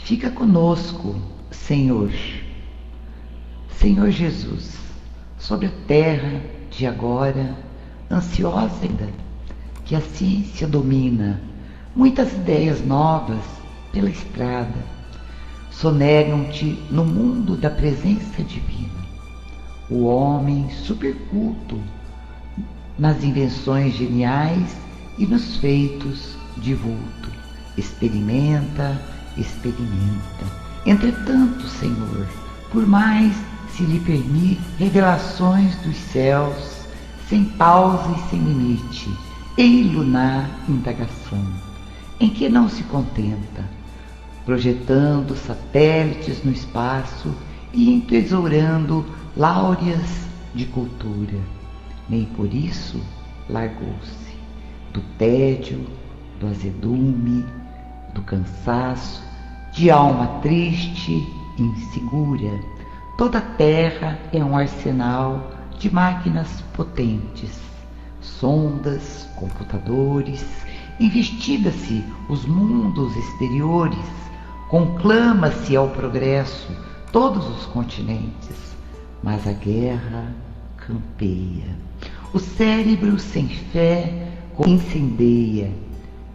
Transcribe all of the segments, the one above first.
Fica conosco, Senhor. Senhor Jesus, sobre a terra de agora, ansiosa ainda, que a ciência domina, muitas ideias novas pela estrada, sonegam-te no mundo da presença divina. O homem superculto nas invenções geniais e nos feitos de vulto, experimenta. Entretanto, Senhor, por mais se lhe permite revelações dos céus, sem pausa e sem limite, ei-lo na indagação, em que não se contenta, projetando satélites no espaço e entesourando láureas de cultura. Nem por isso largou-se do tédio, do azedume, do cansaço, de alma triste e insegura. Toda a terra é um arsenal de máquinas potentes, sondas, computadores, investiga-se os mundos exteriores, conclama-se ao progresso todos os continentes, mas a guerra campeia. O cérebro sem fé incendeia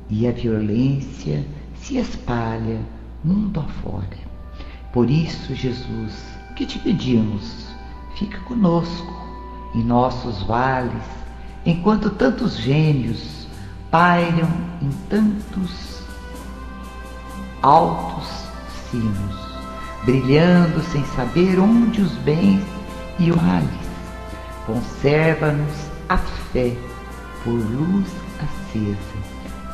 e a violência se espalha mundo afora. Por isso, Jesus, que te pedimos, fica conosco em nossos vales, enquanto tantos gênios pairam em tantos altos sinos, brilhando sem saber onde os bens e os males. Conserva-nos a fé por luz acesa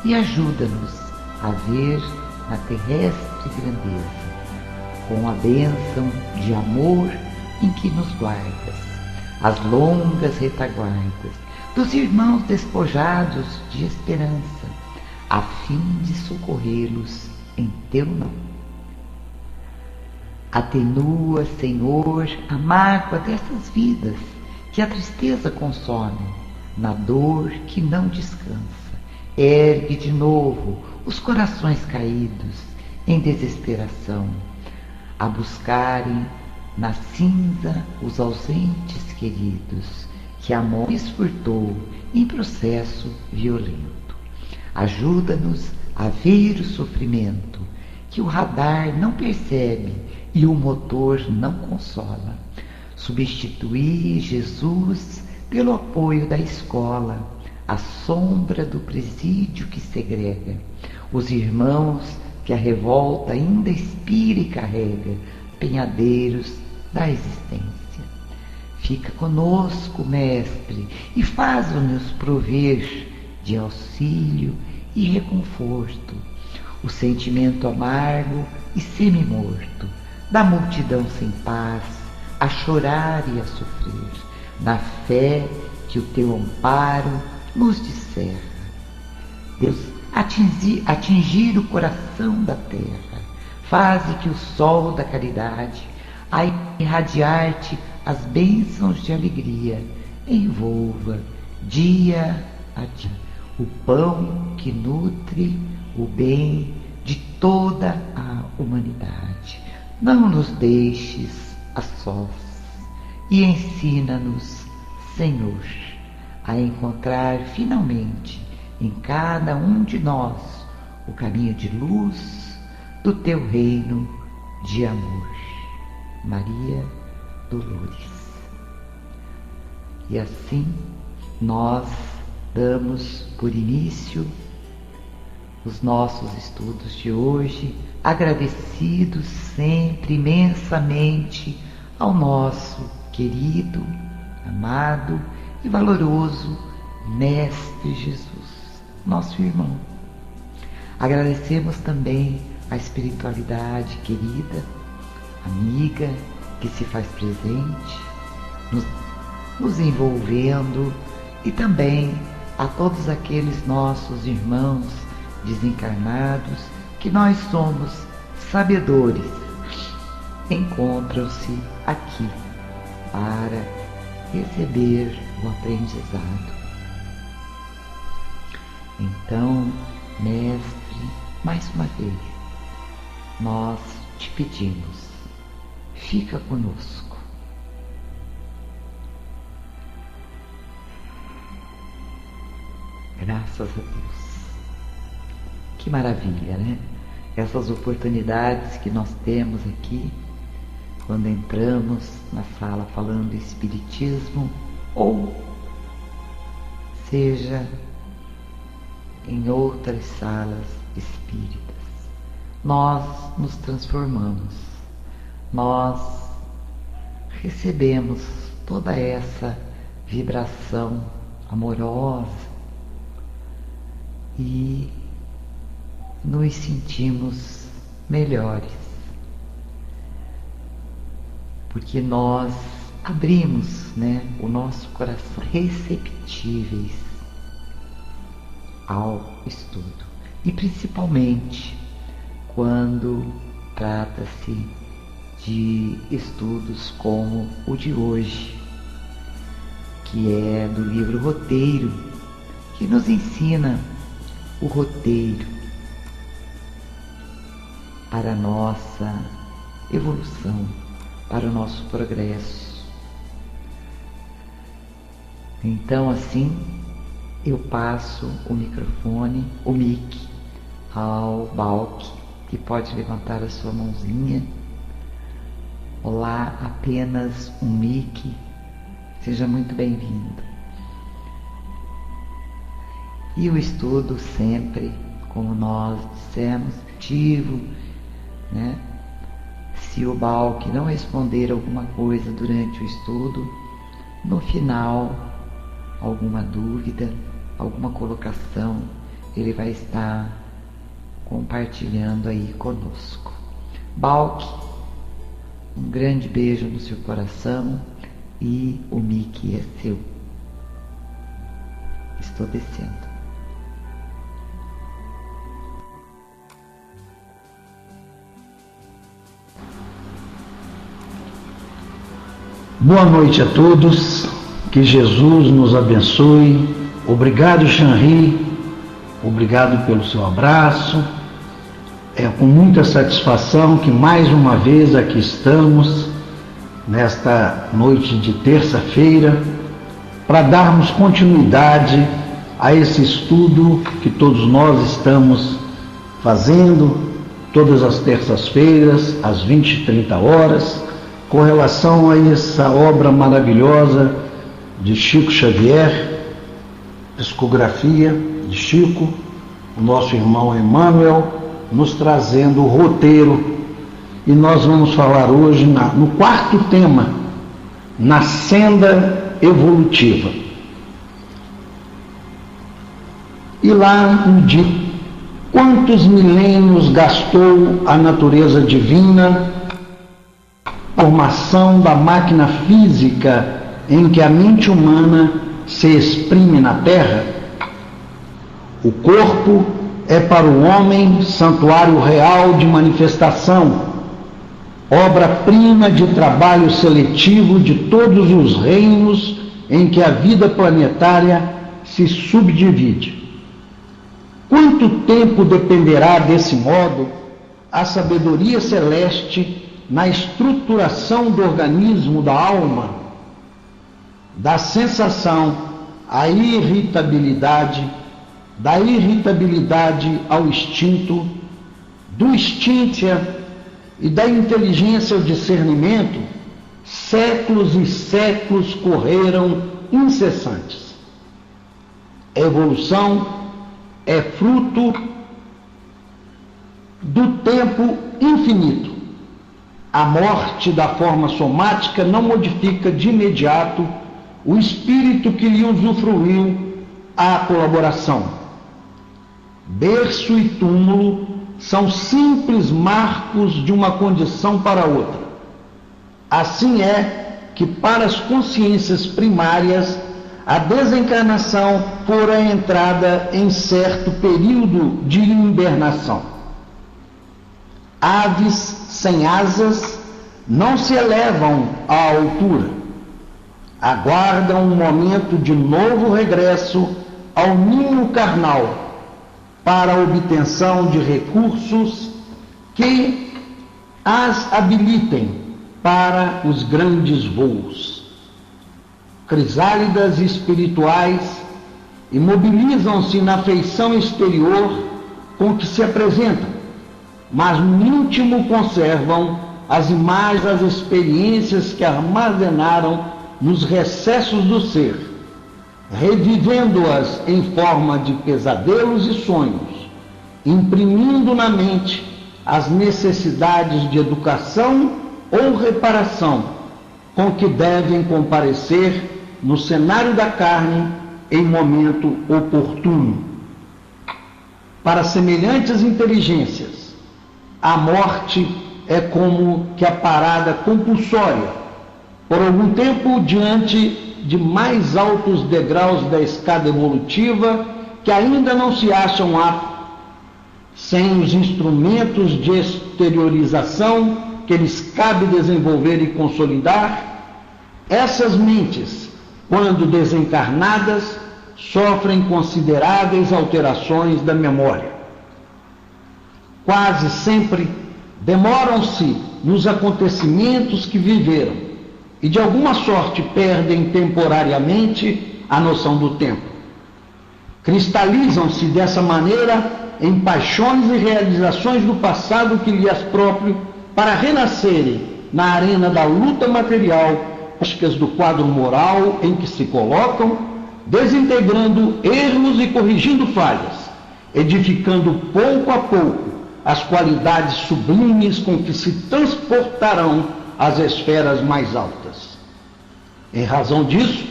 e ajuda-nos a ver na terrestre grandeza, com a bênção de amor em que nos guardas, as longas retaguardas dos irmãos despojados de esperança, a fim de socorrê-los em teu nome. Atenua, Senhor, a mágoa dessas vidas que a tristeza consome, na dor que não descansa. Ergue de novo os corações caídos em desesperação, a buscarem na cinza os ausentes queridos que a morte furtou em processo violento. Ajuda-nos a ver o sofrimento que o radar não percebe e o motor não consola. Substituir Jesus pelo apoio da escola, a sombra do presídio que segrega, os irmãos que a revolta ainda inspira e carrega, penhadeiros da existência. Fica conosco, Mestre, e faz-nos prover de auxílio e reconforto o sentimento amargo e semi-morto da multidão sem paz, a chorar e a sofrer, na fé que o teu amparo nos descerra. Deus, atingir o coração da terra, faze que o sol da caridade, a irradiar-te as bênçãos de alegria, envolva dia a dia o pão que nutre o bem de toda a humanidade. Não nos deixes a sós e ensina-nos, Senhor, a encontrar finalmente em cada um de nós o caminho de luz do teu reino de amor. Maria Dolores. E assim nós damos por início os nossos estudos de hoje, agradecidos sempre imensamente ao nosso querido, amado e valoroso Mestre Jesus, nosso irmão. Agradecemos também a espiritualidade querida, amiga, que se faz presente, nos envolvendo, e também a todos aqueles nossos irmãos desencarnados que nós somos sabedores, encontram-se aqui para receber o aprendizado. Então, Mestre, mais uma vez, nós te pedimos, fica conosco. Graças a Deus. Que maravilha, né? Essas oportunidades que nós temos aqui, quando entramos na sala falando Espiritismo, ou seja, em outras salas espíritas, nós nos transformamos, nós recebemos toda essa vibração amorosa e nos sentimos melhores, porque nós abrimos, né, o nosso coração, receptíveis ao estudo, e principalmente quando trata-se de estudos como o de hoje, que é do livro Roteiro, que nos ensina o roteiro para a nossa evolução, para o nosso progresso. Então, assim, eu passo o microfone, o mic, ao Balk, que pode levantar a sua mãozinha. Olá, apenas um mic. Seja muito bem-vindo. E o estudo sempre, como nós dissemos, ativo, né? Se o Balk não responder alguma coisa durante o estudo, no final, alguma dúvida, alguma colocação, ele vai estar compartilhando aí conosco. Balk, um grande beijo no seu coração e o mic é seu. Estou descendo. Boa noite a todos, que Jesus nos abençoe. Obrigado, Xanri, obrigado pelo seu abraço. É com muita satisfação que mais uma vez aqui estamos, nesta noite de terça-feira, para darmos continuidade a esse estudo que todos nós estamos fazendo, todas as terças-feiras, às 20h30, com relação a essa obra maravilhosa de Chico Xavier, Psicografia de Chico, o nosso irmão Emmanuel, nos trazendo o roteiro. E nós vamos falar hoje no quarto tema, na senda evolutiva. E lá no dia, quantos milênios gastou a natureza divina, formação da máquina física em que a mente humana se exprime na Terra? O corpo é para o homem santuário real de manifestação, obra-prima de trabalho seletivo de todos os reinos em que a vida planetária se subdivide. Quanto tempo dependerá desse modo a sabedoria celeste na estruturação do organismo da alma, da sensação à irritabilidade, da irritabilidade ao instinto, do instintia e da inteligência ao discernimento? Séculos e séculos correram incessantes. A evolução é fruto do tempo infinito. A morte da forma somática não modifica de imediato o espírito que lhe usufruiu a colaboração. Berço e túmulo são simples marcos de uma condição para outra. Assim é que para as consciências primárias a desencarnação fora a entrada em certo período de hibernação. Aves sem asas não se elevam à altura, aguardam um momento de novo regresso ao ninho carnal para a obtenção de recursos que as habilitem para os grandes voos. Crisálidas espirituais imobilizam-se na feição exterior com que se apresentam, mas no íntimo conservam as imagens, as experiências que armazenaram nos recessos do ser, revivendo-as em forma de pesadelos e sonhos, imprimindo na mente as necessidades de educação ou reparação com que devem comparecer no cenário da carne em momento oportuno. Para semelhantes inteligências, a morte é como que a parada compulsória, por algum tempo diante de mais altos degraus da escada evolutiva que ainda não se acham aptos, sem os instrumentos de exteriorização que lhes cabe desenvolver e consolidar. Essas mentes, quando desencarnadas, sofrem consideráveis alterações da memória. Quase sempre demoram-se nos acontecimentos que viveram e de alguma sorte perdem temporariamente a noção do tempo. Cristalizam-se dessa maneira em paixões e realizações do passado que lhes é próprio, para renascerem na arena da luta material, do quadro moral em que se colocam, desintegrando erros e corrigindo falhas, edificando pouco a pouco as qualidades sublimes com que se transportarão às esferas mais altas. Em razão disso,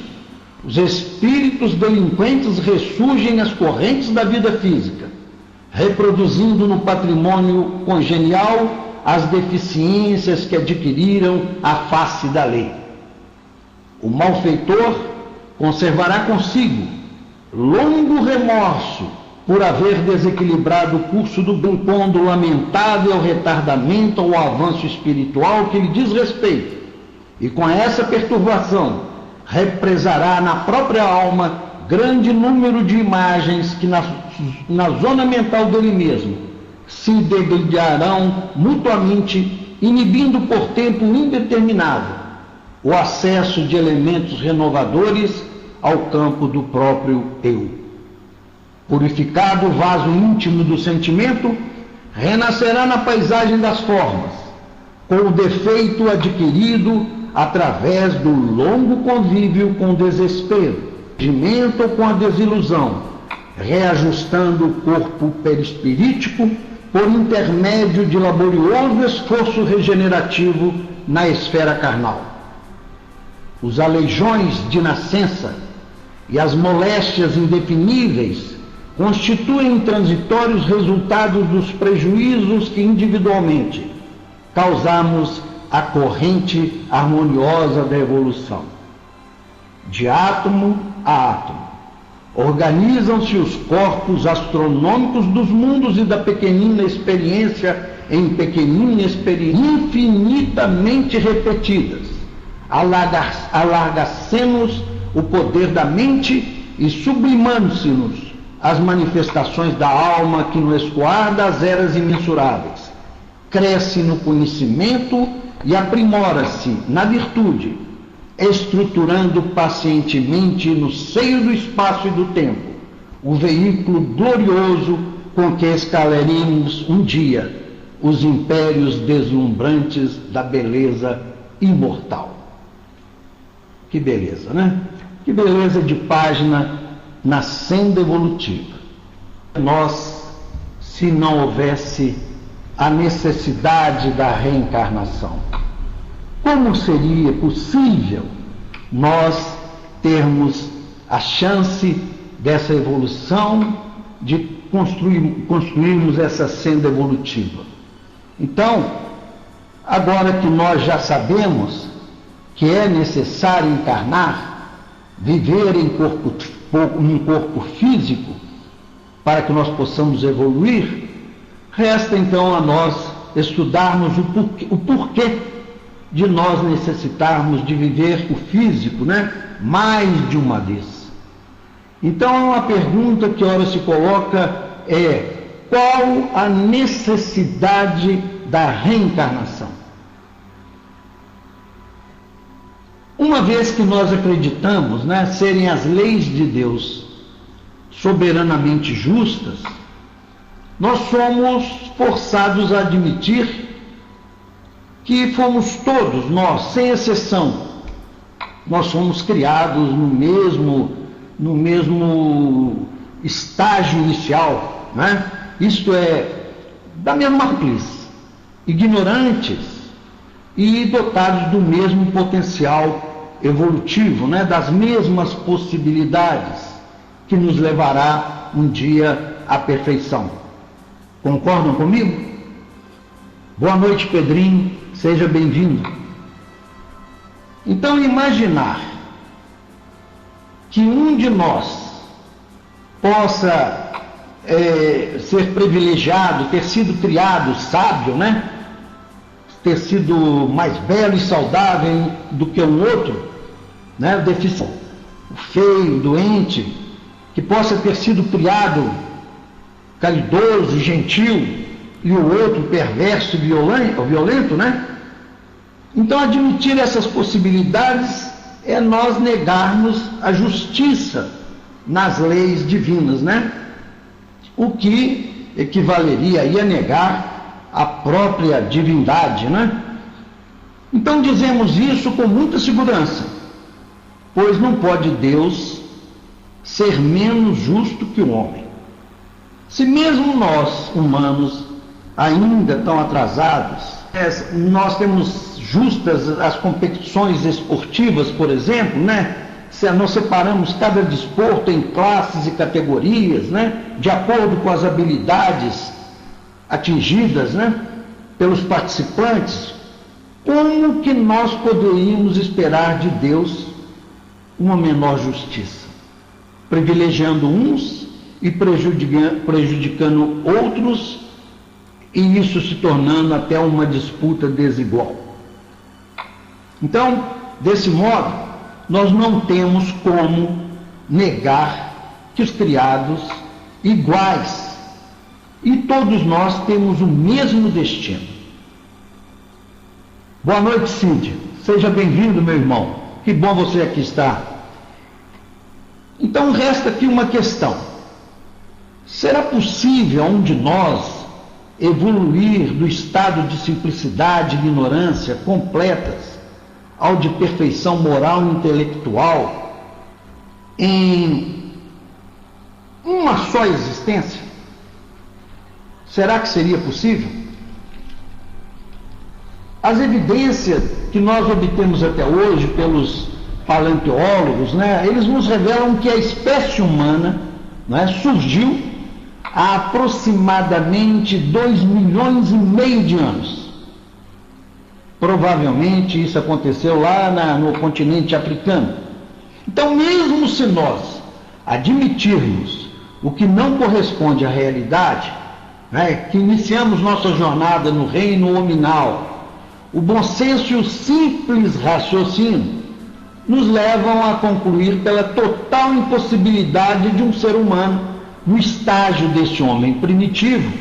os espíritos delinquentes ressurgem nas correntes da vida física, reproduzindo no patrimônio congenial as deficiências que adquiriram à face da lei. O malfeitor conservará consigo longo remorso por haver desequilibrado o curso do bem, pondo lamentável retardamento ao avanço espiritual que lhe diz respeito, e com essa perturbação represará na própria alma grande número de imagens que na zona mental dele mesmo se debilitarão mutuamente, inibindo por tempo indeterminado o acesso de elementos renovadores ao campo do próprio eu. Purificado o vaso íntimo do sentimento, renascerá na paisagem das formas, com o defeito adquirido através do longo convívio com o desespero, ou com a desilusão, reajustando o corpo perispirítico por intermédio de laborioso esforço regenerativo na esfera carnal. Os aleijões de nascença e as moléstias indefiníveis constituem transitórios resultados dos prejuízos que individualmente causamos à corrente harmoniosa da evolução. De átomo a átomo, organizam-se os corpos astronômicos dos mundos e da pequenina experiência em pequenina experiência, infinitamente repetidas, alarga-se-nos o poder da mente e sublimando-se-nos as manifestações da alma que no escoar das eras imensuráveis cresce no conhecimento e aprimora-se na virtude, estruturando pacientemente no seio do espaço e do tempo o veículo glorioso com que escalaremos um dia os impérios deslumbrantes da beleza imortal. Que beleza, né? Que beleza de página na senda evolutiva. Nós, se não houvesse a necessidade da reencarnação, como seria possível nós termos a chance dessa evolução, de construirmos essa senda evolutiva? Então, agora que nós já sabemos que é necessário encarnar, viver em um corpo físico, para que nós possamos evoluir, resta então a nós estudarmos o porquê de nós necessitarmos de viver o físico, mais de uma vez. Então, uma pergunta que ora se coloca é: qual a necessidade da reencarnação? Uma vez que nós acreditamos, né, serem as leis de Deus soberanamente justas, nós somos forçados a admitir que fomos todos, nós, sem exceção, nós fomos criados no mesmo estágio inicial, né? Isto é, da mesma matriz, ignorantes e dotados do mesmo potencial evolutivo, né? Das mesmas possibilidades que nos levará um dia à perfeição. Concordam comigo? Boa noite, Pedrinho, seja bem-vindo. Então, imaginar que um de nós possa ser privilegiado, ter sido criado sábio, né? Ter sido mais belo e saudável do que um outro, né? O deficiente, o feio, doente, que possa ter sido criado caridoso, gentil, e o outro perverso e violento, né? Então, admitir essas possibilidades é nós negarmos a justiça nas leis divinas, né? O que equivaleria aí a negar a própria divindade, né? Então, dizemos isso com muita segurança, pois não pode Deus ser menos justo que o homem. Se mesmo nós, humanos, ainda tão atrasados, nós temos justas as competições esportivas, por exemplo, né? Nós separamos cada desporto em classes e categorias, né? De acordo com as habilidades atingidas, né? Pelos participantes. Como que nós poderíamos esperar de Deus uma menor justiça? Privilegiando uns e prejudicando outros, e isso se tornando até uma disputa desigual. Então, desse modo, nós não temos como negar que os criados iguais, e todos nós temos o mesmo destino. Boa noite, Cíntia. Seja bem-vindo, meu irmão. Que bom você aqui estar. Então, resta aqui uma questão. Será possível a um de nós evoluir do estado de simplicidade e ignorância completas ao de perfeição moral e intelectual em uma só existência? Será que seria possível? As evidências que nós obtemos até hoje pelos paleontólogos, né, eles nos revelam que a espécie humana, né, surgiu há aproximadamente 2,5 milhões de anos. Provavelmente isso aconteceu lá no continente africano. Então, mesmo se nós admitirmos o que não corresponde à realidade, né, que iniciamos nossa jornada no reino hominal, o bom senso e o simples raciocínio nos levam a concluir pela total impossibilidade de um ser humano, no estágio deste homem primitivo,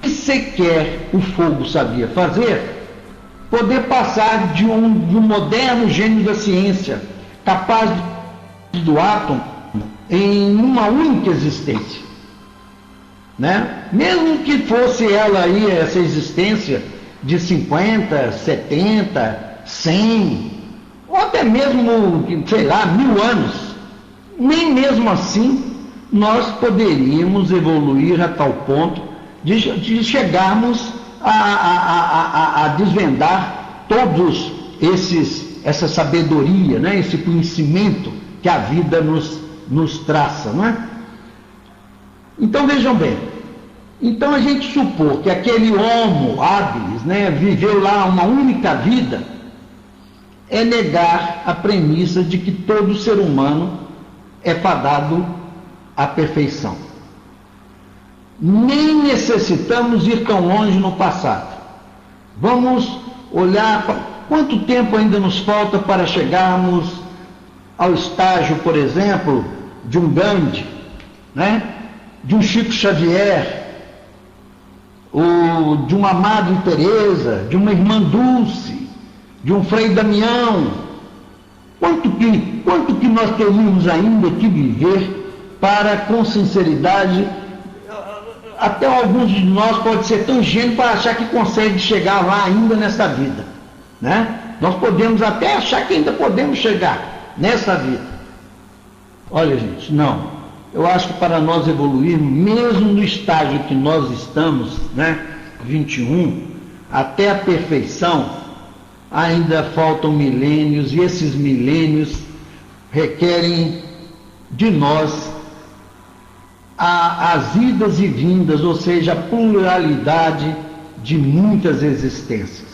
que sequer o fogo sabia fazer, poder passar de um moderno gênio da ciência, capaz do átomo em uma única existência, né? Mesmo que fosse ela aí, essa existência de 50, 70, 100, ou até mesmo, sei lá, 1000 anos, nem mesmo assim nós poderíamos evoluir a tal ponto de chegarmos a desvendar todos essa sabedoria, né? Esse conhecimento que a vida nos traça, não é? Então, vejam bem, então a gente supor que aquele homo habilis, né, viveu lá uma única vida, é negar a premissa de que todo ser humano é fadado à perfeição. Nem necessitamos ir tão longe no passado. Vamos olhar quanto tempo ainda nos falta para chegarmos ao estágio, por exemplo, de um Gandhi, né? De um Chico Xavier, ou de uma Madre Teresa, de uma Irmã Dulce, de um Frei Damião, Quanto que nós teríamos ainda que viver para, com sinceridade, até alguns de nós pode ser tão ingênuo para achar que consegue chegar lá ainda nessa vida, né? Nós podemos até achar que ainda podemos chegar nessa vida. Olha, gente, não. Eu acho que para nós evoluirmos, mesmo no estágio que nós estamos, né, 21, até a perfeição, ainda faltam milênios, e esses milênios requerem de nós as idas e vindas, ou seja, a pluralidade de muitas existências.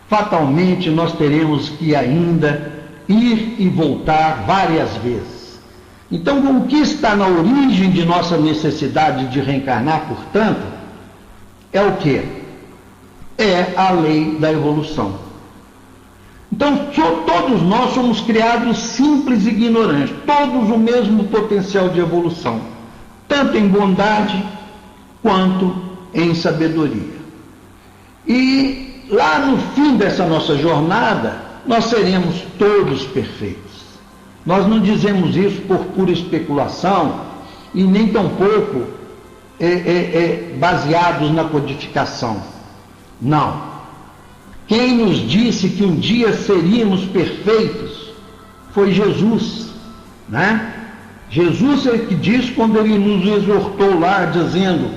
Fatalmente nós teremos que ainda ir e voltar várias vezes. Então, o que está na origem de nossa necessidade de reencarnar, portanto, é o quê? É a lei da evolução. Então, todos nós somos criados simples e ignorantes, todos o mesmo potencial de evolução, tanto em bondade quanto em sabedoria. E lá no fim dessa nossa jornada, nós seremos todos perfeitos. Nós não dizemos isso por pura especulação e nem tampouco baseados na codificação. Não. Quem nos disse que um dia seríamos perfeitos foi Jesus, né? Jesus é que diz quando ele nos exortou lá, dizendo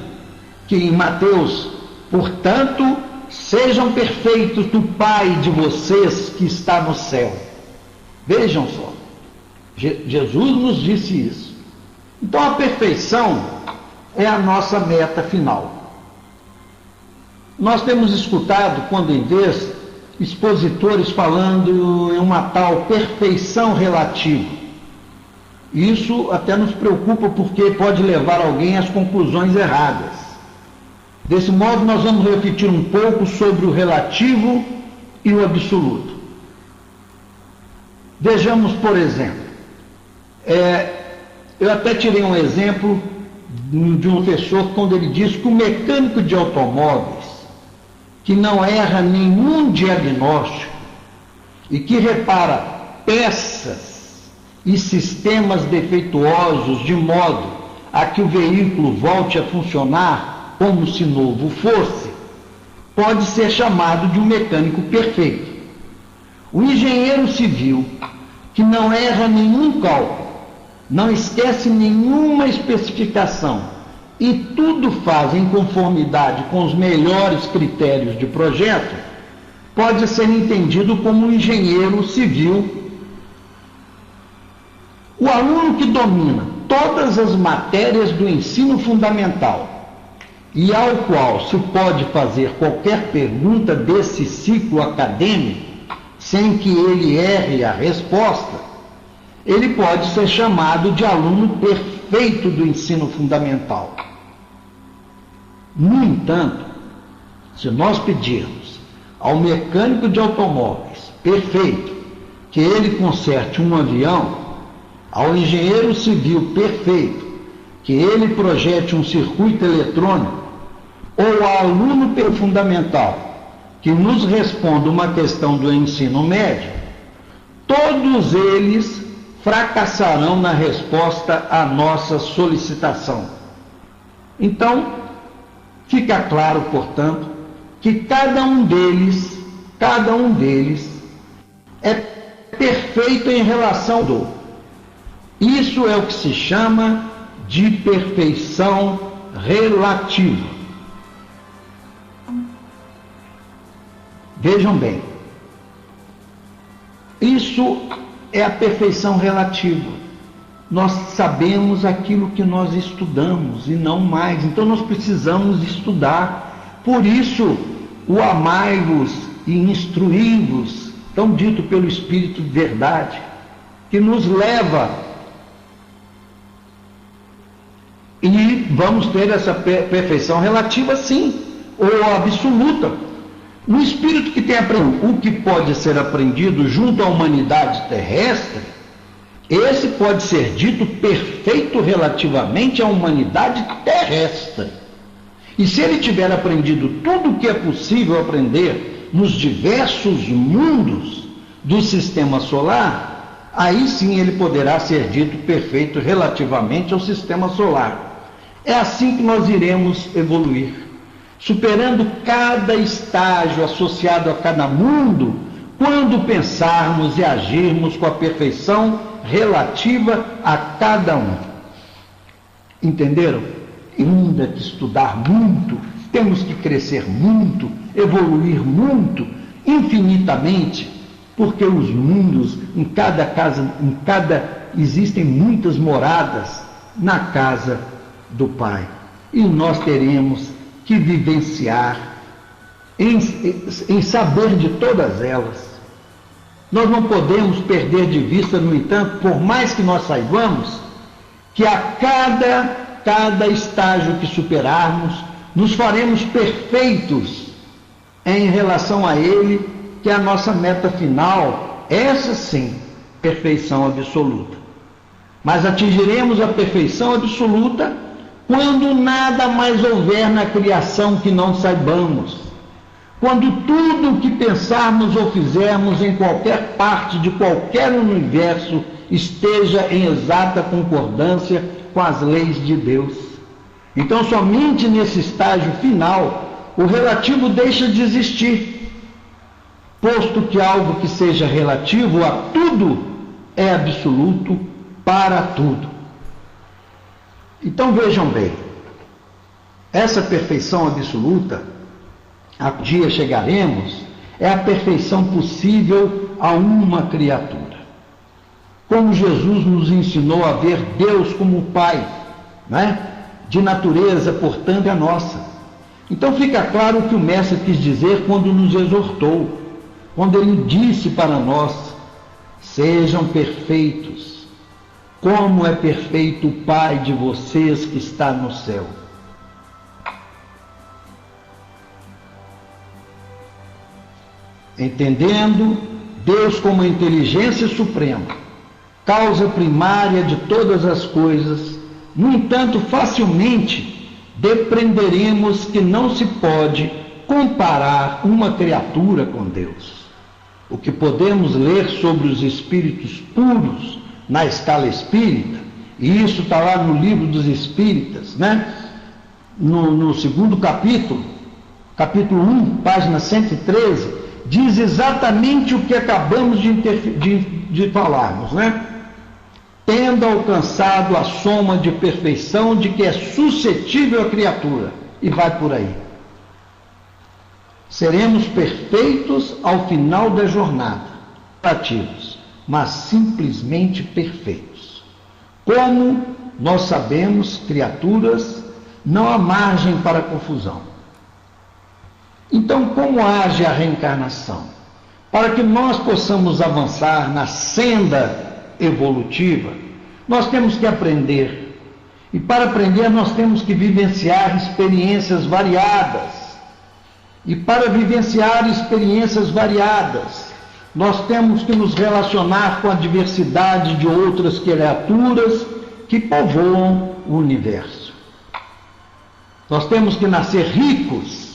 que em Mateus, portanto, sejam perfeitos do Pai de vocês que está no céu. Vejam só, Jesus nos disse isso. Então a perfeição é a nossa meta final. Nós temos escutado, quando em vez, expositores falando em uma tal perfeição relativa. Isso até nos preocupa porque pode levar alguém às conclusões erradas. Desse modo, nós vamos refletir um pouco sobre o relativo e o absoluto. Vejamos, por exemplo, eu até tirei um exemplo de um professor quando ele diz que o mecânico de automóveis, que não erra nenhum diagnóstico e que repara peças e sistemas defeituosos de modo a que o veículo volte a funcionar como se novo fosse, pode ser chamado de um mecânico perfeito. O engenheiro civil, que não erra nenhum cálculo, não esquece nenhuma especificação e tudo faz em conformidade com os melhores critérios de projeto, pode ser entendido como um engenheiro civil. O aluno que domina todas as matérias do ensino fundamental e ao qual se pode fazer qualquer pergunta desse ciclo acadêmico, sem que ele erre a resposta, ele pode ser chamado de aluno perfeito do ensino fundamental. No entanto, se nós pedirmos ao mecânico de automóveis perfeito que ele conserte um avião, ao engenheiro civil perfeito que ele projete um circuito eletrônico, ou ao aluno fundamental que nos responda uma questão do ensino médio, todos eles fracassarão na resposta à nossa solicitação. Então, fica claro, portanto, que cada um deles é perfeito em relação ao outro. Isso é o que se chama de perfeição relativa. Vejam bem, isso é a perfeição relativa. Nós sabemos aquilo que nós estudamos e não mais, então nós precisamos estudar. Por isso, o amai-vos e instruí-vos, tão dito pelo Espírito de verdade, que nos leva, e vamos ter essa perfeição relativa sim, ou absoluta. No espírito que tem aprendido o que pode ser aprendido junto à humanidade terrestre, esse pode ser dito perfeito relativamente à humanidade terrestre. E se ele tiver aprendido tudo o que é possível aprender nos diversos mundos do sistema solar, aí sim ele poderá ser dito perfeito relativamente ao sistema solar. É assim que nós iremos evoluir, superando cada estágio associado a cada mundo, quando pensarmos e agirmos com a perfeição relativa a cada um. Entenderam? Ainda que estudar muito, temos que crescer muito, evoluir muito, infinitamente, porque os mundos, em cada casa, existem muitas moradas na casa do Pai. E nós teremos que vivenciar em saber de todas elas. Nós não podemos perder de vista, no entanto, por mais que nós saibamos, que a cada estágio que superarmos, nos faremos perfeitos em relação a ele, que é a nossa meta final, essa sim, perfeição absoluta. Mas atingiremos a perfeição absoluta quando nada mais houver na criação que não saibamos. Quando tudo o que pensarmos ou fizermos em qualquer parte de qualquer universo esteja em exata concordância com as leis de Deus. Então, somente nesse estágio final, o relativo deixa de existir, posto que algo que seja relativo a tudo é absoluto para tudo. Então, vejam bem, essa perfeição absoluta, a que dia chegaremos, é a perfeição possível a uma criatura. Como Jesus nos ensinou a ver Deus como Pai, né? De natureza, portanto, é nossa. Então fica claro o que o Mestre quis dizer quando nos exortou, quando ele disse para nós: sejam perfeitos, como é perfeito o Pai de vocês que está no céu. Entendendo Deus como a inteligência suprema, causa primária de todas as coisas, no entanto, facilmente depreenderemos que não se pode comparar uma criatura com Deus. O que podemos ler sobre os espíritos puros na escala espírita, e isso está lá no Livro dos Espíritas, né? No segundo capítulo, capítulo 1, página 113, diz exatamente o que acabamos de falarmos, né? Tendo alcançado a soma de perfeição de que é suscetível a criatura, e vai por aí. Seremos perfeitos ao final da jornada, ativos, mas simplesmente perfeitos. Como nós sabemos, criaturas, não há margem para confusão. Então, como age a reencarnação? Para que nós possamos avançar na senda evolutiva, nós temos que aprender. E para aprender, nós temos que vivenciar experiências variadas. E para vivenciar experiências variadas, nós temos que nos relacionar com a diversidade de outras criaturas que povoam o universo. Nós temos que nascer ricos,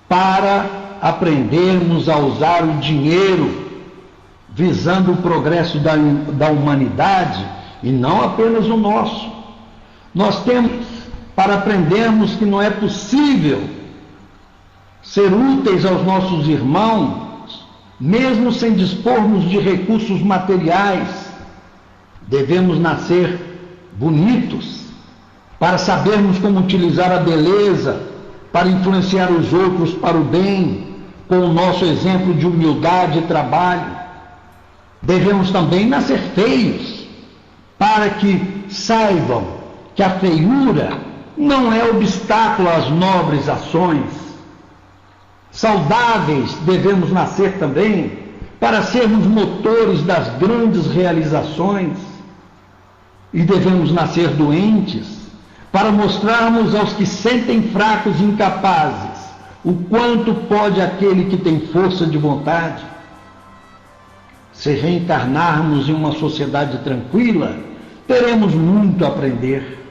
para aprendermos a usar o dinheiro visando o progresso da humanidade e não apenas o nosso. Nós temos para aprendermos que não é possível ser úteis aos nossos irmãos, mesmo sem dispormos de recursos materiais. Devemos nascer bonitos para sabermos como utilizar a beleza para influenciar os outros para o bem, com o nosso exemplo de humildade e trabalho. Devemos também nascer feios, para que saibam que a feiura não é obstáculo às nobres ações. Saudáveis devemos nascer também, para sermos motores das grandes realizações. E devemos nascer doentes, para mostrarmos aos que sentem fracos e incapazes o quanto pode aquele que tem força de vontade. Se reencarnarmos em uma sociedade tranquila, teremos muito a aprender.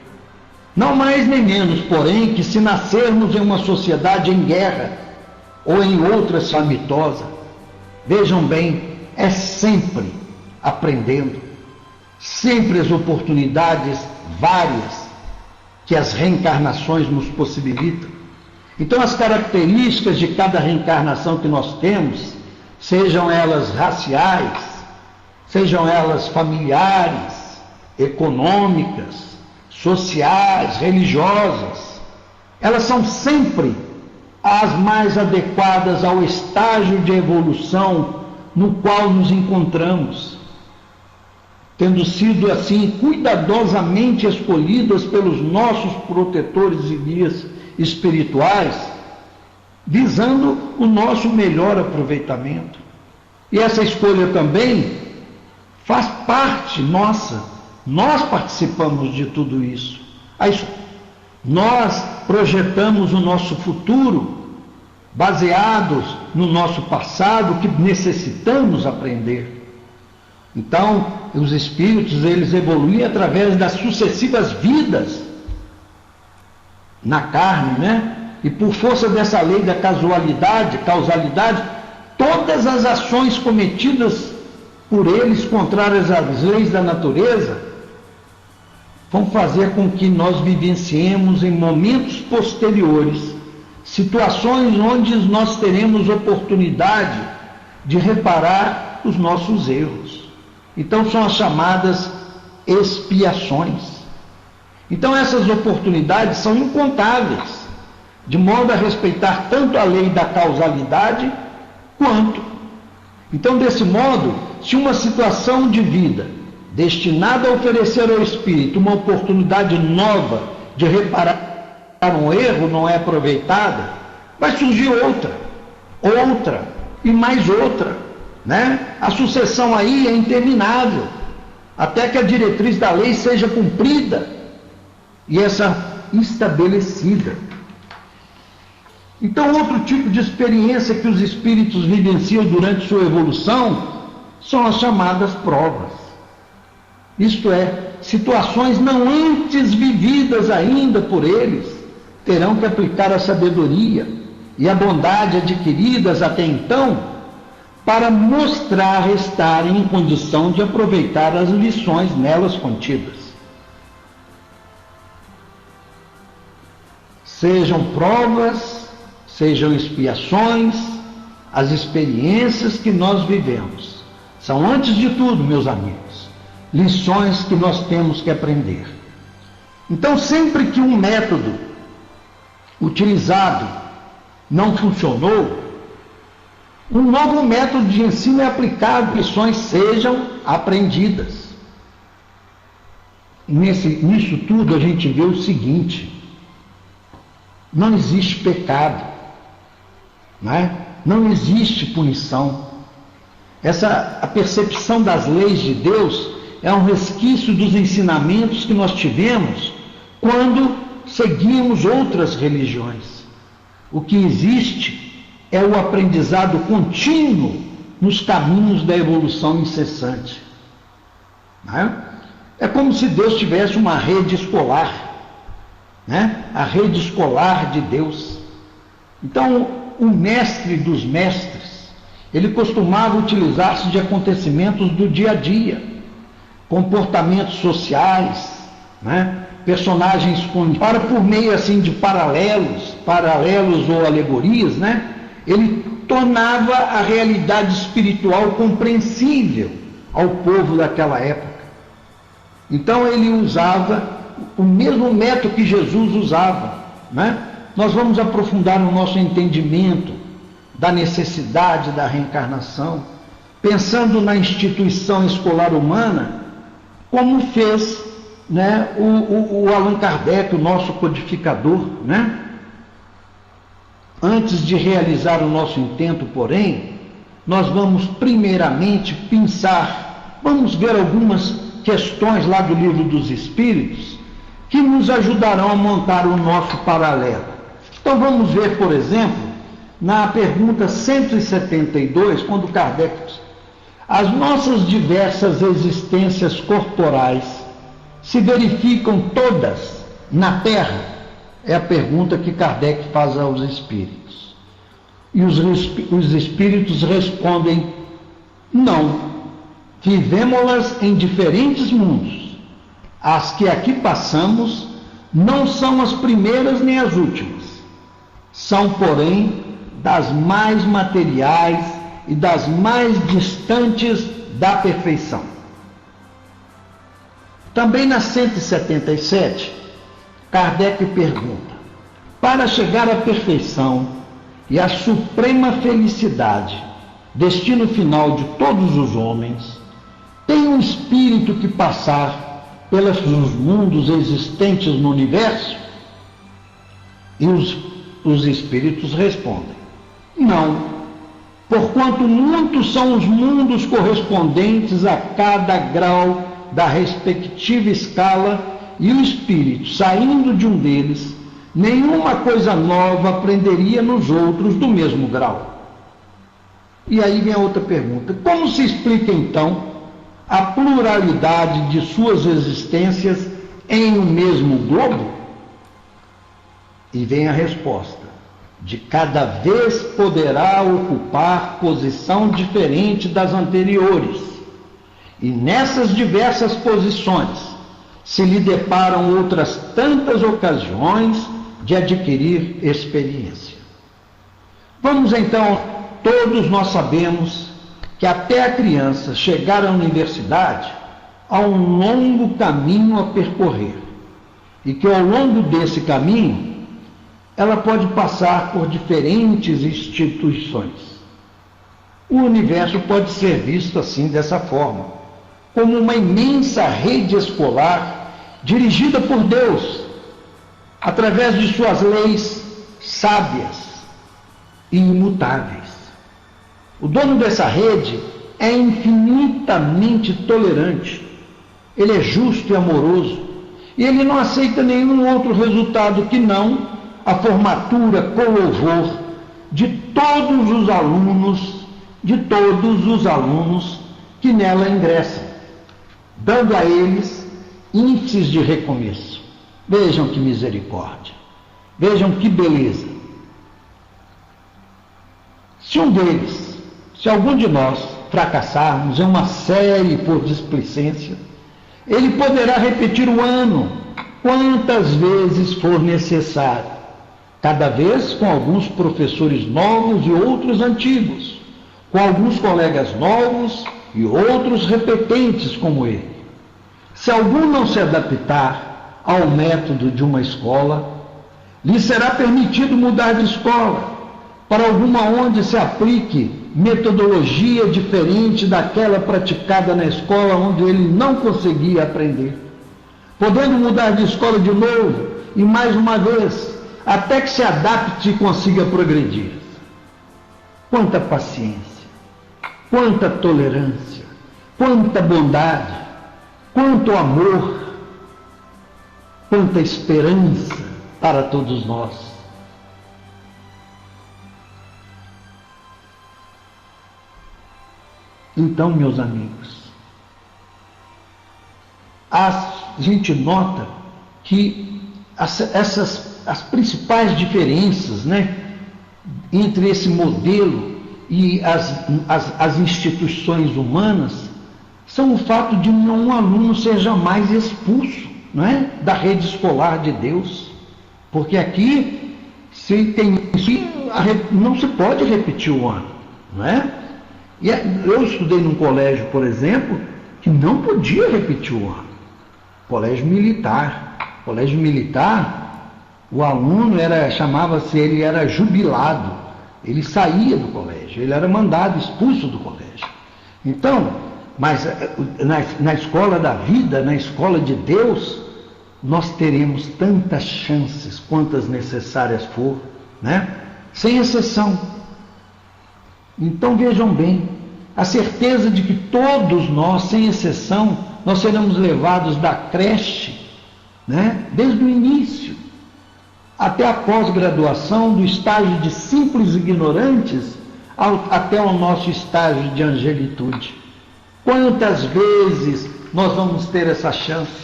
Não mais nem menos, porém, que se nascermos em uma sociedade em guerra ou em outra calamitosa. Vejam bem, é sempre aprendendo, sempre as oportunidades várias que as reencarnações nos possibilitam. Então, as características de cada reencarnação que nós temos, sejam elas raciais, sejam elas familiares, econômicas, sociais, religiosas, elas são sempre as mais adequadas ao estágio de evolução no qual nos encontramos, tendo sido assim cuidadosamente escolhidas pelos nossos protetores e guias espirituais, visando o nosso melhor aproveitamento. E essa escolha também faz parte nossa, nós participamos de tudo isso. Nós projetamos o nosso futuro baseados no nosso passado que necessitamos aprender. Então, os espíritos, eles evoluem através das sucessivas vidas na carne, né? E por força dessa lei da causalidade, todas as ações cometidas por eles contrárias às leis da natureza vão fazer com que nós vivenciemos em momentos posteriores situações onde nós teremos oportunidade de reparar os nossos erros. Então são as chamadas expiações. Então essas oportunidades são incontáveis, de modo a respeitar tanto a lei da causalidade quanto. Então, desse modo, se uma situação de vida destinada a oferecer ao espírito uma oportunidade nova de reparar um erro não é aproveitada, vai surgir outra e mais outra, né? A sucessão aí é interminável, até que a diretriz da lei seja cumprida e essa estabelecida. Então, outro tipo de experiência que os espíritos vivenciam durante sua evolução são as chamadas provas. Isto é, situações não antes vividas ainda por eles terão que aplicar a sabedoria e a bondade adquiridas até então para mostrar estarem em condição de aproveitar as lições nelas contidas. Sejam provas, sejam expiações, as experiências que nós vivemos são, antes de tudo, meus amigos, lições que nós temos que aprender. Então, sempre que um método utilizado não funcionou, um novo método de ensino é aplicado, lições sejam aprendidas. Nisso tudo a gente vê o seguinte: não existe pecado, não existe punição. A percepção das leis de Deus é um resquício dos ensinamentos que nós tivemos quando seguimos outras religiões. O que existe é o aprendizado contínuo nos caminhos da evolução incessante. É como se Deus tivesse uma rede escolar, a rede escolar de Deus. Então, o mestre dos mestres, ele costumava utilizar-se de acontecimentos do dia a dia, comportamentos sociais, personagens para, por meio assim de paralelos ou alegorias, ele tornava a realidade espiritual compreensível ao povo daquela época. Então ele usava o mesmo método que Jesus usava, Nós vamos aprofundar o nosso entendimento da necessidade da reencarnação, pensando na instituição escolar humana, como fez o Allan Kardec, o nosso codificador, Antes de realizar o nosso intento, porém, nós vamos primeiramente pensar, vamos ver algumas questões lá do Livro dos Espíritos que nos ajudarão a montar o nosso paralelo. Então vamos ver, por exemplo, na pergunta 172, quando Kardec diz: as nossas diversas existências corporais se verificam todas na Terra? É a pergunta que Kardec faz aos espíritos. E os espíritos respondem Não. Vivemos-las em diferentes mundos. As que aqui passamos não são as primeiras nem as últimas. São, porém, das mais materiais e das mais distantes da perfeição. Também na 177, Kardec pergunta: para chegar à perfeição e à suprema felicidade, destino final de todos os homens, tem um espírito que passar pelos mundos existentes no universo? E os espíritos respondem: não, porquanto muitos são os mundos correspondentes a cada grau da respectiva escala, e o espírito, saindo de um deles, nenhuma coisa nova aprenderia nos outros do mesmo grau. E aí vem a outra pergunta: como se explica então a pluralidade de suas existências em um mesmo globo? E vem a resposta: de cada vez poderá ocupar posição diferente das anteriores, e nessas diversas posições se lhe deparam outras tantas ocasiões de adquirir experiência. Vamos então, todos nós sabemos que até a criança chegar à universidade há um longo caminho a percorrer, e que ao longo desse caminho ela pode passar por diferentes instituições. O universo pode ser visto assim, dessa forma, como uma imensa rede escolar dirigida por Deus, através de suas leis sábias e imutáveis. O dono dessa rede é infinitamente tolerante, ele é justo e amoroso, e ele não aceita nenhum outro resultado que não a formatura com louvor de todos os alunos que nela ingressam, dando a eles índices de recomeço. Vejam que misericórdia, vejam que beleza. Se algum de nós fracassarmos em uma série por displicência, ele poderá repetir o ano quantas vezes for necessário, cada vez com alguns professores novos e outros antigos, com alguns colegas novos e outros repetentes como ele. Se algum não se adaptar ao método de uma escola, lhe será permitido mudar de escola para alguma onde se aplique metodologia diferente daquela praticada na escola onde ele não conseguia aprender, podendo mudar de escola de novo e mais uma vez, até que se adapte e consiga progredir. Quanta paciência, quanta tolerância, quanta bondade, quanto amor, quanta esperança para todos nós. Então, meus amigos, a gente nota que as principais diferenças, entre esse modelo e as instituições humanas são o fato de um aluno ser jamais expulso, da rede escolar de Deus, porque aqui não se pode repetir o ano, E eu estudei num colégio, por exemplo, que não podia repetir o ano. Colégio militar. Colégio militar, o aluno ele era jubilado. Ele saía do colégio, ele era mandado, expulso do colégio. Então, mas na escola da vida, na escola de Deus, nós teremos tantas chances quantas necessárias for, sem exceção. Então vejam bem, a certeza de que todos nós, sem exceção, nós seremos levados da creche, desde o início, até a pós-graduação, do estágio de simples ignorantes até o nosso estágio de angelitude. Quantas vezes nós vamos ter essa chance?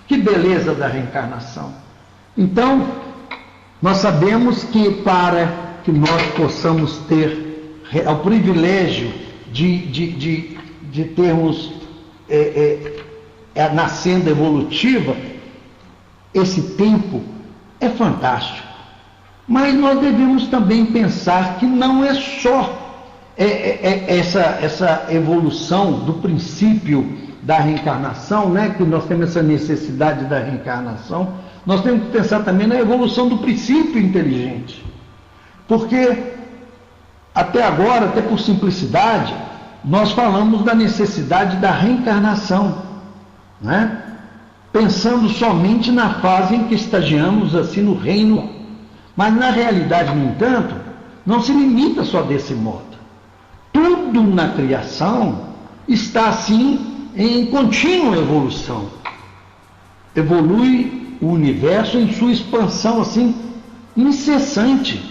Que beleza da reencarnação! Então, nós sabemos que para que nós possamos ter o privilégio de termos na senda evolutiva, esse tempo é fantástico. Mas nós devemos também pensar que não é só essa evolução do princípio da reencarnação, né, que nós temos essa necessidade da reencarnação, nós temos que pensar também na evolução do princípio inteligente. Porque até agora, até por simplicidade, nós falamos da necessidade da reencarnação, né? Pensando somente na fase em que estagiamos assim no reino. Mas na realidade, no entanto, não se limita só desse modo. Tudo na criação está assim em contínua evolução. Evolui o universo em sua expansão assim incessante,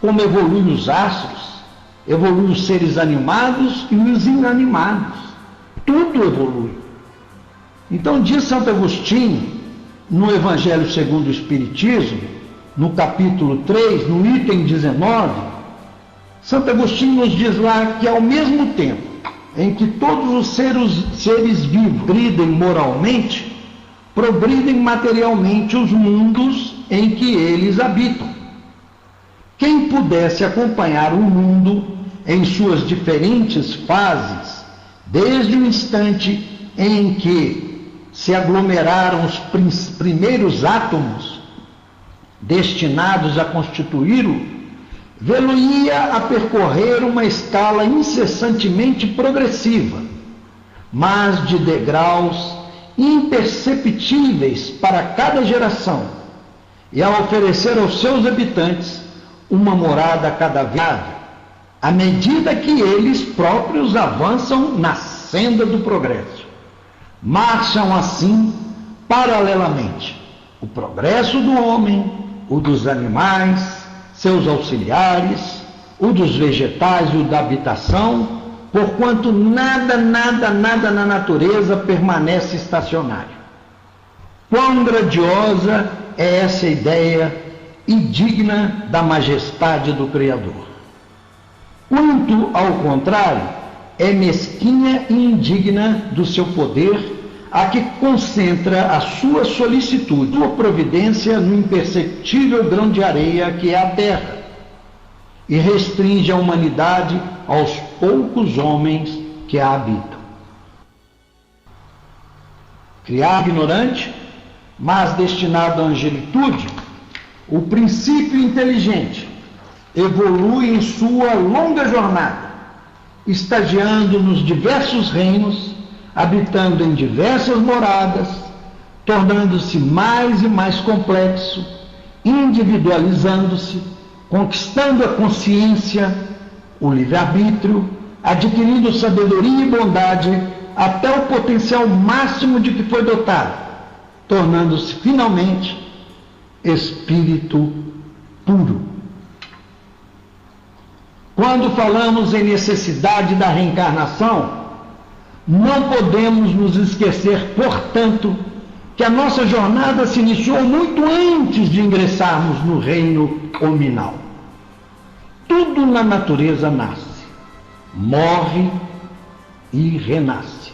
como evoluem os astros, evoluem os seres animados e os inanimados. Tudo evolui. Então diz Santo Agostinho, no Evangelho segundo o Espiritismo, no capítulo 3, no item 19, Santo Agostinho nos diz lá que ao mesmo tempo em que todos os seres vivos progridem moralmente, progridem materialmente os mundos em que eles habitam. Quem pudesse acompanhar o mundo em suas diferentes fases, desde o instante em que se aglomeraram os primeiros átomos destinados a constituí-lo, vê-lo-ia a percorrer uma escala incessantemente progressiva, mas de degraus imperceptíveis para cada geração, e a oferecer aos seus habitantes uma morada cada vez à medida que eles próprios avançam na senda do progresso. Marcham assim paralelamente o progresso do homem, o dos animais, seus auxiliares, o dos vegetais e o da habitação, porquanto nada na natureza permanece estacionário. Quão grandiosa é essa ideia indigna da majestade do Criador! Quanto, ao contrário, é mesquinha e indigna do seu poder, a que concentra a sua solicitude, sua providência no imperceptível grão de areia que é a terra, e restringe a humanidade aos poucos homens que a habitam. Criado ignorante, mas destinado à angelitude, o princípio inteligente evolui em sua longa jornada, estagiando nos diversos reinos, habitando em diversas moradas, tornando-se mais e mais complexo, individualizando-se, conquistando a consciência, o livre-arbítrio, adquirindo sabedoria e bondade até o potencial máximo de que foi dotado, tornando-se finalmente espírito puro. Quando falamos em necessidade da reencarnação, não podemos nos esquecer, portanto, que a nossa jornada se iniciou muito antes de ingressarmos no reino hominal. Tudo na natureza nasce, morre e renasce.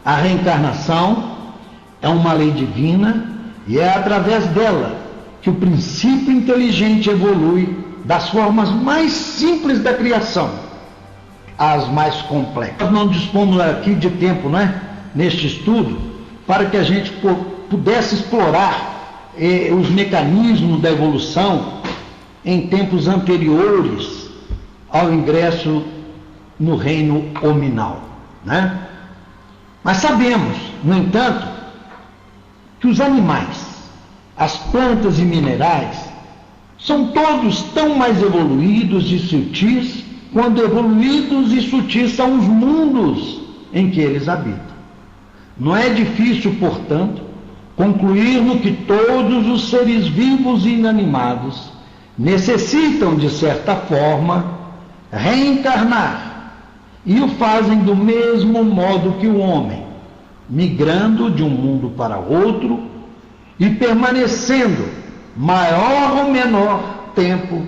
A reencarnação é uma lei divina e é através dela que o princípio inteligente evolui das formas mais simples da criação às mais complexas. Nós não dispomos aqui de tempo, neste estudo, para que a gente pudesse explorar os mecanismos da evolução em tempos anteriores ao ingresso no reino hominal, Mas sabemos, no entanto, que os animais, as plantas e minerais são todos tão mais evoluídos e sutis quando evoluídos e sutis são os mundos em que eles habitam. Não é difícil, portanto, concluir no que todos os seres vivos e inanimados necessitam, de certa forma, reencarnar, e o fazem do mesmo modo que o homem, migrando de um mundo para outro e permanecendo maior ou menor tempo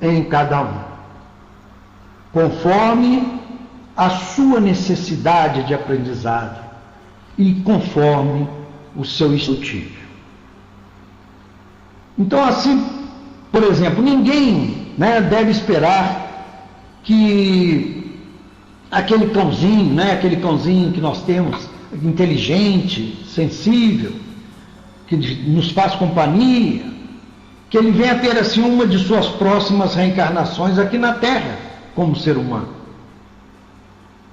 em cada um, conforme a sua necessidade de aprendizado e conforme o seu estilo. Então, assim, por exemplo, ninguém, deve esperar que aquele cãozinho que nós temos, inteligente, sensível, que nos faz companhia, que ele venha ter assim uma de suas próximas reencarnações aqui na Terra, como ser humano.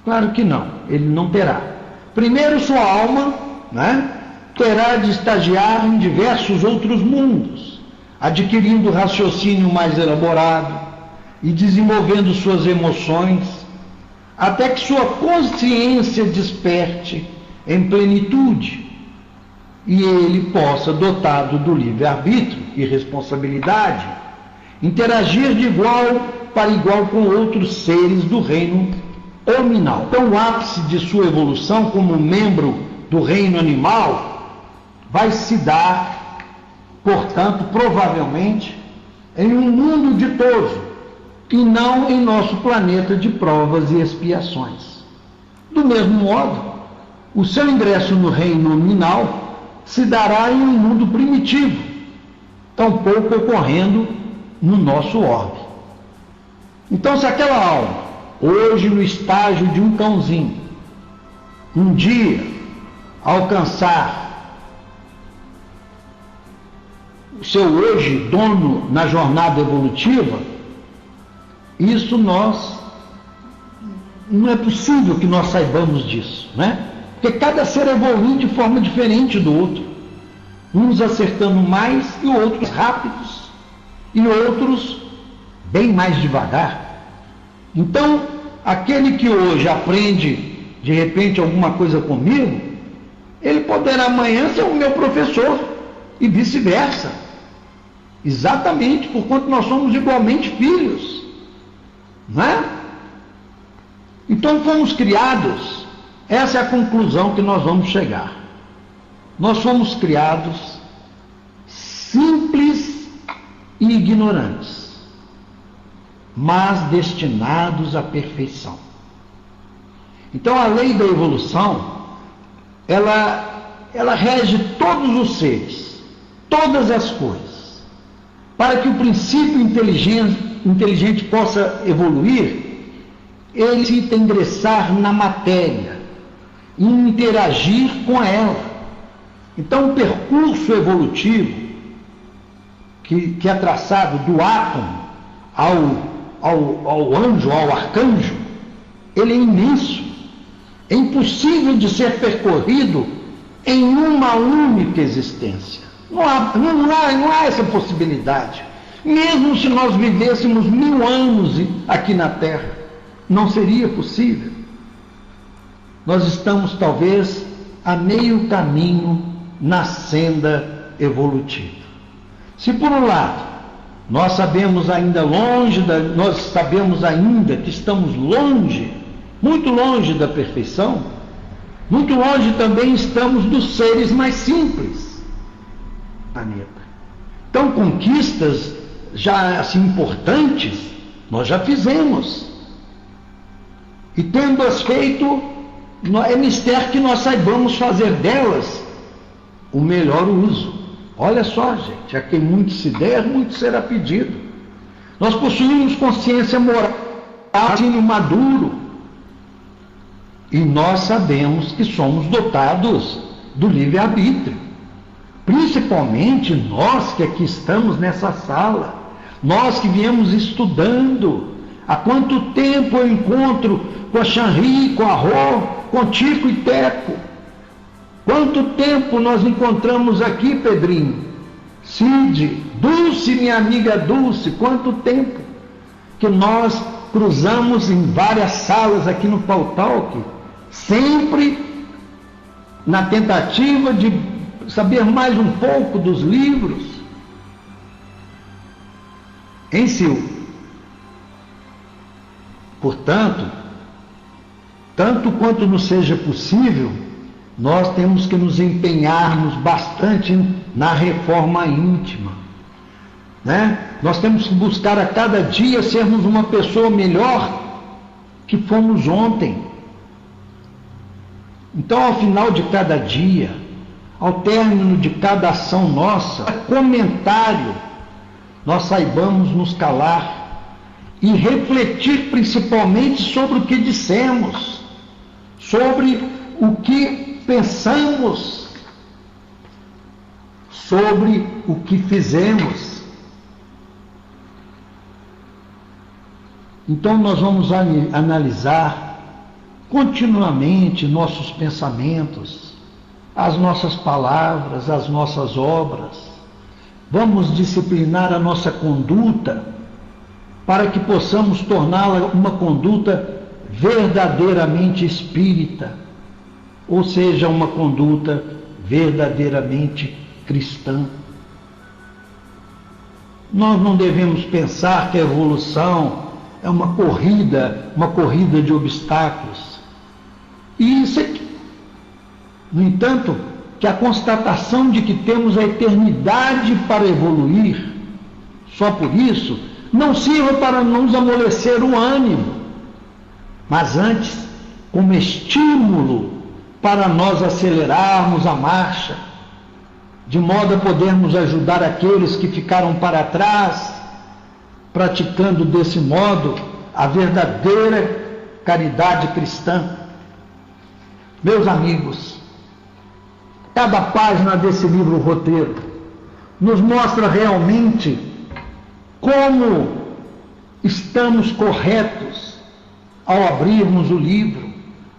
Claro que não, ele não terá. Primeiro, sua alma, terá de estagiar em diversos outros mundos, adquirindo raciocínio mais elaborado e desenvolvendo suas emoções, até que sua consciência desperte em plenitude e ele possa, dotado do livre-arbítrio e responsabilidade, interagir de igual para igual com outros seres do reino hominal. Então, o ápice de sua evolução como membro do reino animal vai se dar, portanto, provavelmente, em um mundo ditoso e não em nosso planeta de provas e expiações. Do mesmo modo, o seu ingresso no reino nominal se dará em um mundo primitivo, tampouco ocorrendo no nosso orbe. Então, se aquela alma, hoje no estágio de um cãozinho, um dia alcançar o seu hoje dono na jornada evolutiva, isso não é possível que nós saibamos disso, Porque cada ser evolui de forma diferente do outro, uns acertando mais e outros rápidos e outros bem mais devagar. Então, aquele que hoje aprende de repente alguma coisa comigo, ele poderá amanhã ser o meu professor e vice-versa, exatamente porquanto nós somos igualmente filhos, Então fomos criados. Essa é a conclusão que nós vamos chegar. Nós fomos criados simples e ignorantes, mas destinados à perfeição. Então a lei da evolução, ela rege todos os seres, todas as coisas. Para que o princípio inteligente possa evoluir, ele necessita ingressar na matéria, e interagir com ela. Então, o percurso evolutivo que é traçado do átomo ao anjo, ao arcanjo, ele é imenso. É impossível de ser percorrido em uma única existência. Não há essa possibilidade. Mesmo se nós vivêssemos 1000 anos aqui na Terra, não seria possível. Nós estamos talvez a meio caminho na senda evolutiva. Se por um lado nós sabemos ainda que estamos longe, muito longe da perfeição, muito longe também estamos dos seres mais simples do planeta. Então, conquistas já assim importantes nós já fizemos, e tendo-as feito, é mistério que nós saibamos fazer delas o melhor uso. Olha só, gente, a quem muito se der, muito será pedido. Nós possuímos consciência moral, raciocínio maduro, e nós sabemos que somos dotados do livre-arbítrio. Principalmente nós que aqui estamos nessa sala, nós que viemos estudando. Há quanto tempo eu encontro com a Xanri, com a Rô, com Tico e Teco? Quanto tempo nós encontramos aqui, Pedrinho? Cid, Dulce, minha amiga Dulce, quanto tempo que nós cruzamos em várias salas aqui no Pautalk, sempre na tentativa de saber mais um pouco dos livros. Hein, Sil? Portanto, tanto quanto nos seja possível, nós temos que nos empenharmos bastante na reforma íntima, Nós temos que buscar a cada dia sermos uma pessoa melhor que fomos ontem. Então, ao final de cada dia, ao término de cada ação nossa, comentário, nós saibamos nos calar e refletir principalmente sobre o que dissemos, sobre o que pensamos, sobre o que fizemos. Então nós vamos analisar continuamente nossos pensamentos, as nossas palavras, as nossas obras. Vamos disciplinar a nossa conduta para que possamos torná-la uma conduta verdadeiramente espírita, ou seja, uma conduta verdadeiramente cristã. Nós não devemos pensar que a evolução é uma corrida de obstáculos. E isso é, no entanto, que a constatação de que temos a eternidade para evoluir, só por isso, não sirva para nos amolecer o ânimo, mas antes como estímulo para nós acelerarmos a marcha, de modo a podermos ajudar aqueles que ficaram para trás, praticando desse modo a verdadeira caridade cristã. Meus amigos, cada página desse livro roteiro nos mostra realmente como estamos corretos ao abrirmos o livro,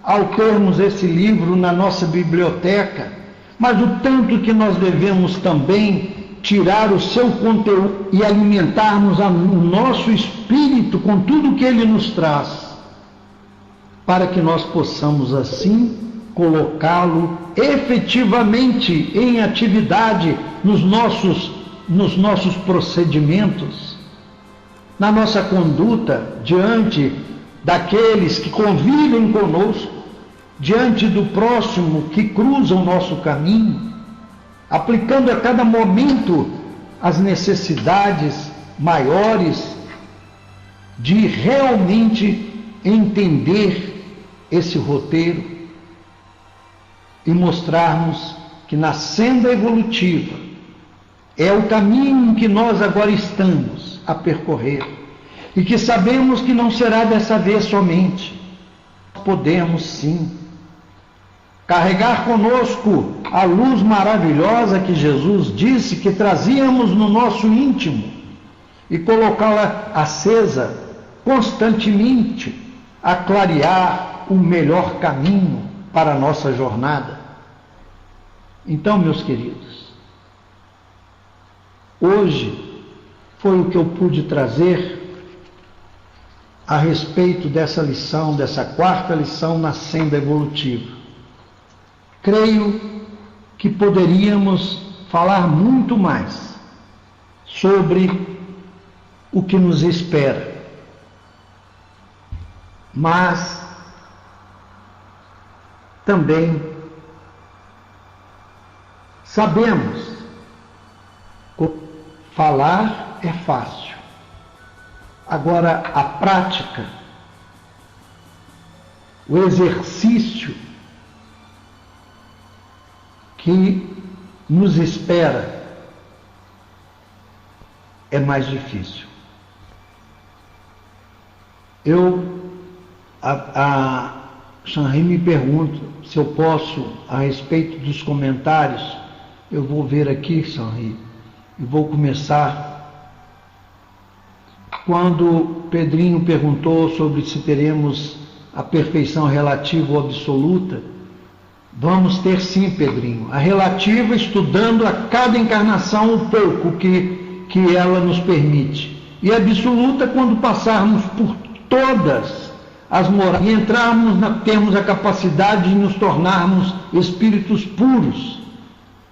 ao termos esse livro na nossa biblioteca, mas o tanto que nós devemos também tirar o seu conteúdo e alimentarmos o nosso espírito com tudo que ele nos traz, para que nós possamos assim colocá-lo efetivamente em atividade nos nossos procedimentos, na nossa conduta diante daqueles que convivem conosco, diante do próximo que cruza o nosso caminho, aplicando a cada momento as necessidades maiores de realmente entender esse roteiro e mostrarmos que na senda evolutiva é o caminho que nós agora estamos a percorrer e que sabemos que não será dessa vez somente. Podemos sim carregar conosco a luz maravilhosa que Jesus disse que trazíamos no nosso íntimo e colocá-la acesa constantemente a clarear o melhor caminho para a nossa jornada. Então, meus queridos, hoje foi o que eu pude trazer a respeito dessa lição, dessa quarta lição na senda evolutiva. Creio que poderíamos falar muito mais sobre o que nos espera, mas também sabemos que falar é fácil. Agora, a prática, o exercício que nos espera é mais difícil. A Shanri me pergunta se eu posso, a respeito dos comentários, eu vou ver aqui, Shanri, e vou começar. Quando Pedrinho perguntou sobre se teremos a perfeição relativa ou absoluta, vamos ter sim, Pedrinho. A relativa, estudando a cada encarnação o pouco que ela nos permite. E a absoluta, quando passarmos por todas as morais e termos a capacidade de nos tornarmos espíritos puros,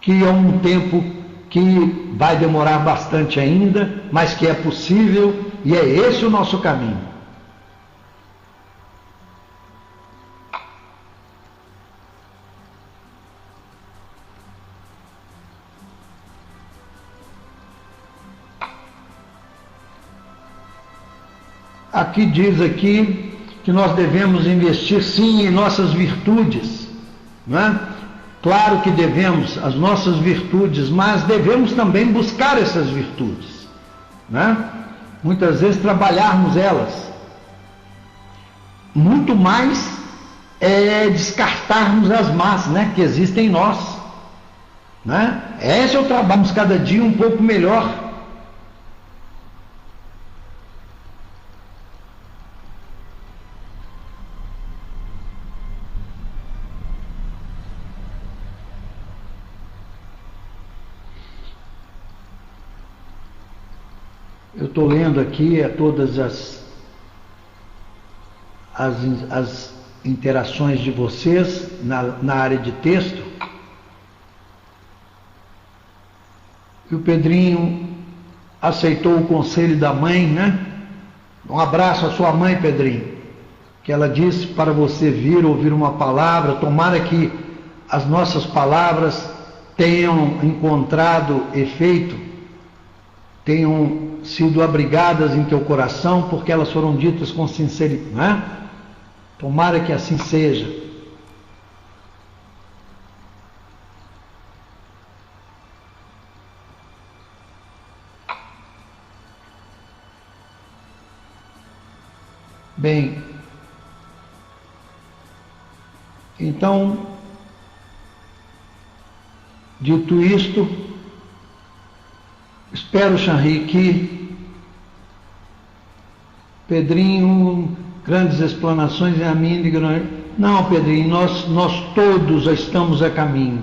que é um tempo que vai demorar bastante ainda, mas que é possível, e é esse o nosso caminho. Aqui diz aqui que nós devemos investir sim em nossas virtudes, não é? Claro que devemos as nossas virtudes, mas devemos também buscar essas virtudes, né? Muitas vezes trabalharmos elas. Muito mais descartarmos as más, né, que existem em nós, né? Esse é o trabalho, cada dia um pouco melhor. Eu estou lendo aqui todas as interações de vocês na área de texto. E o Pedrinho aceitou o conselho da mãe, né? Um abraço à sua mãe, Pedrinho, que ela disse para você vir ouvir uma palavra. Tomara que as nossas palavras tenham encontrado efeito, tenham sido abrigadas em teu coração, porque elas foram ditas com sinceridade, né? Tomara que assim seja. Bem, então, dito isto, espero, Xanri, que Pedrinho, grandes explanações, é a minha ignorância. Não, Pedrinho, nós todos estamos a caminho.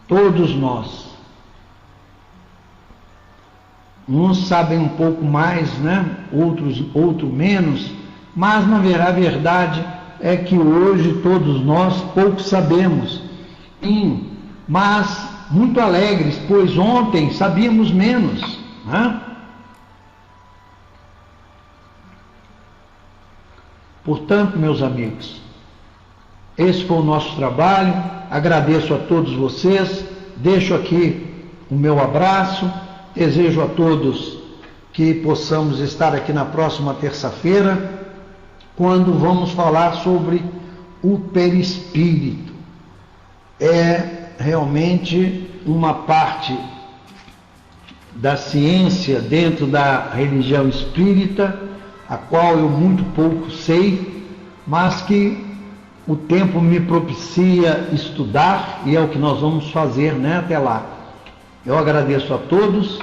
Todos nós. Uns sabem um pouco mais, né? Outro menos, mas na verdade é que hoje todos nós pouco sabemos. Sim, mas muito alegres, pois ontem sabíamos menos, né? Portanto, meus amigos, esse foi o nosso trabalho. Agradeço a todos vocês, deixo aqui o meu abraço, desejo a todos que possamos estar aqui na próxima terça-feira, quando vamos falar sobre o perispírito. É realmente uma parte da ciência dentro da religião espírita, a qual eu muito pouco sei, mas que o tempo me propicia estudar, e é o que nós vamos fazer, né, até lá. Eu agradeço a todos,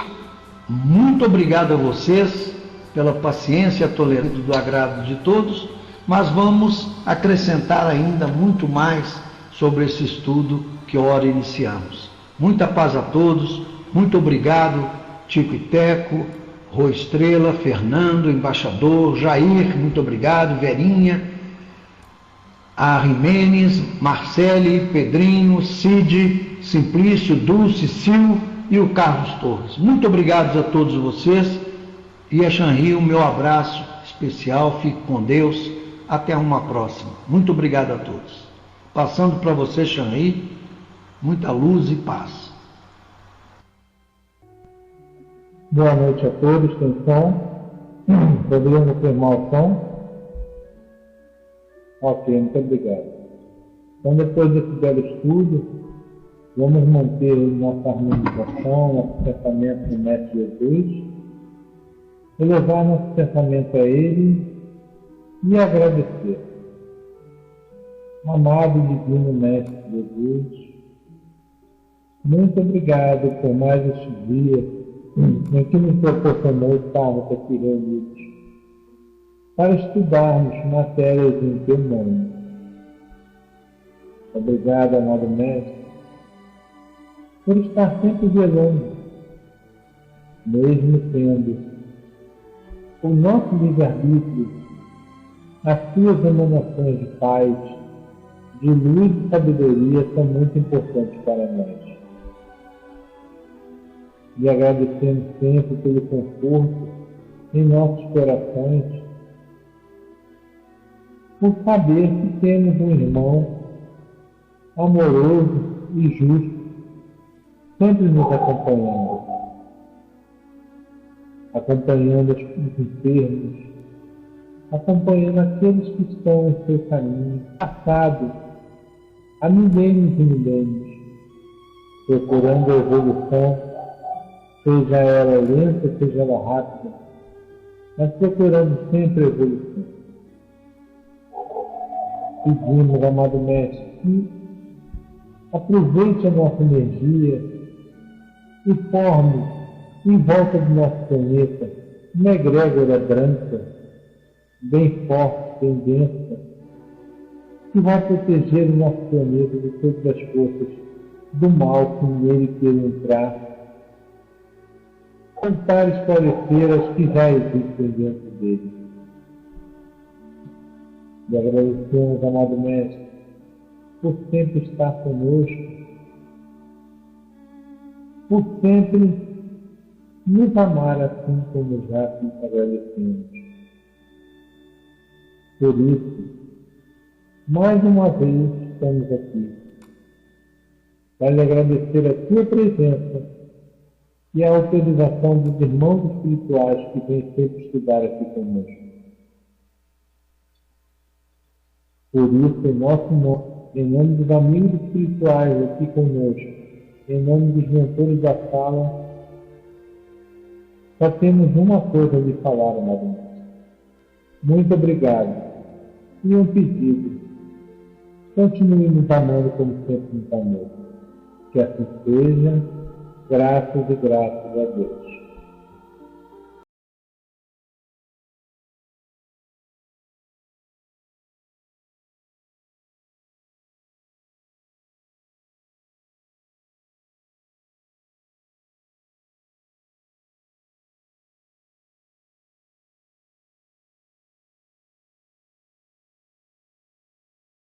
muito obrigado a vocês pela paciência, tolerância do agrado de todos, mas vamos acrescentar ainda muito mais sobre esse estudo que ora iniciamos. Muita paz a todos, muito obrigado, Tico e Teco, Rô Estrela, Fernando, embaixador, Jair, muito obrigado, Verinha, a Jimenez, Marcele, Pedrinho, Cid, Simplício, Dulce, Sil e o Carlos Torres. Muito obrigado a todos vocês, e a Xanri, o meu abraço especial, fique com Deus, até uma próxima. Muito obrigado a todos. Passando para você, Xanri, muita luz e paz. Boa noite a todos, tem som? Podemos firmar o som? Ok, muito obrigado. Então, depois desse belo estudo, vamos manter nossa harmonização, nosso pensamento no Mestre Jesus, elevar nosso pensamento a Ele e agradecer. Amado e divino Mestre Jesus, muito obrigado por mais este dia em que me proporcionou estarmos aqui reunidos para estudarmos matérias em teu nome. Obrigado, amado Mestre, por estar sempre velando, mesmo tendo o nosso livre-arbítrio, as suas emanações de paz, de luz e sabedoria são muito importantes para nós. E agradecemos sempre pelo conforto em nossos corações, por saber que temos um irmão amoroso e justo, sempre nos acompanhando os enfermos, acompanhando aqueles que estão em seu caminho, passado há milênios e milênios, procurando a evolução, seja ela lenta, seja ela rápida, mas procurando sempre a evolução. Pedimos, amado Mestre, que aproveite a nossa energia e forme em volta do nosso planeta uma egrégora branca, bem forte, bem densa, que vai proteger o nosso planeta de todas as forças do mal que nele queiram entrar, tentar esclarecer as que já existem dentro dele. E agradecemos, amado Mestre, por sempre estar conosco, por sempre nos amar assim como já te agradecemos. Por isso, mais uma vez estamos aqui, para lhe agradecer a tua presença e a autorização dos irmãos espirituais que vêm sempre estudar aqui conosco. Por isso, em nosso nome, em nome dos amigos espirituais aqui conosco, em nome dos mentores da sala, só temos uma coisa a lhe falar, amado Mestre. Muito obrigado. E um pedido. Continue nos amando como sempre nos amou. Que assim seja, graças e graças a Deus.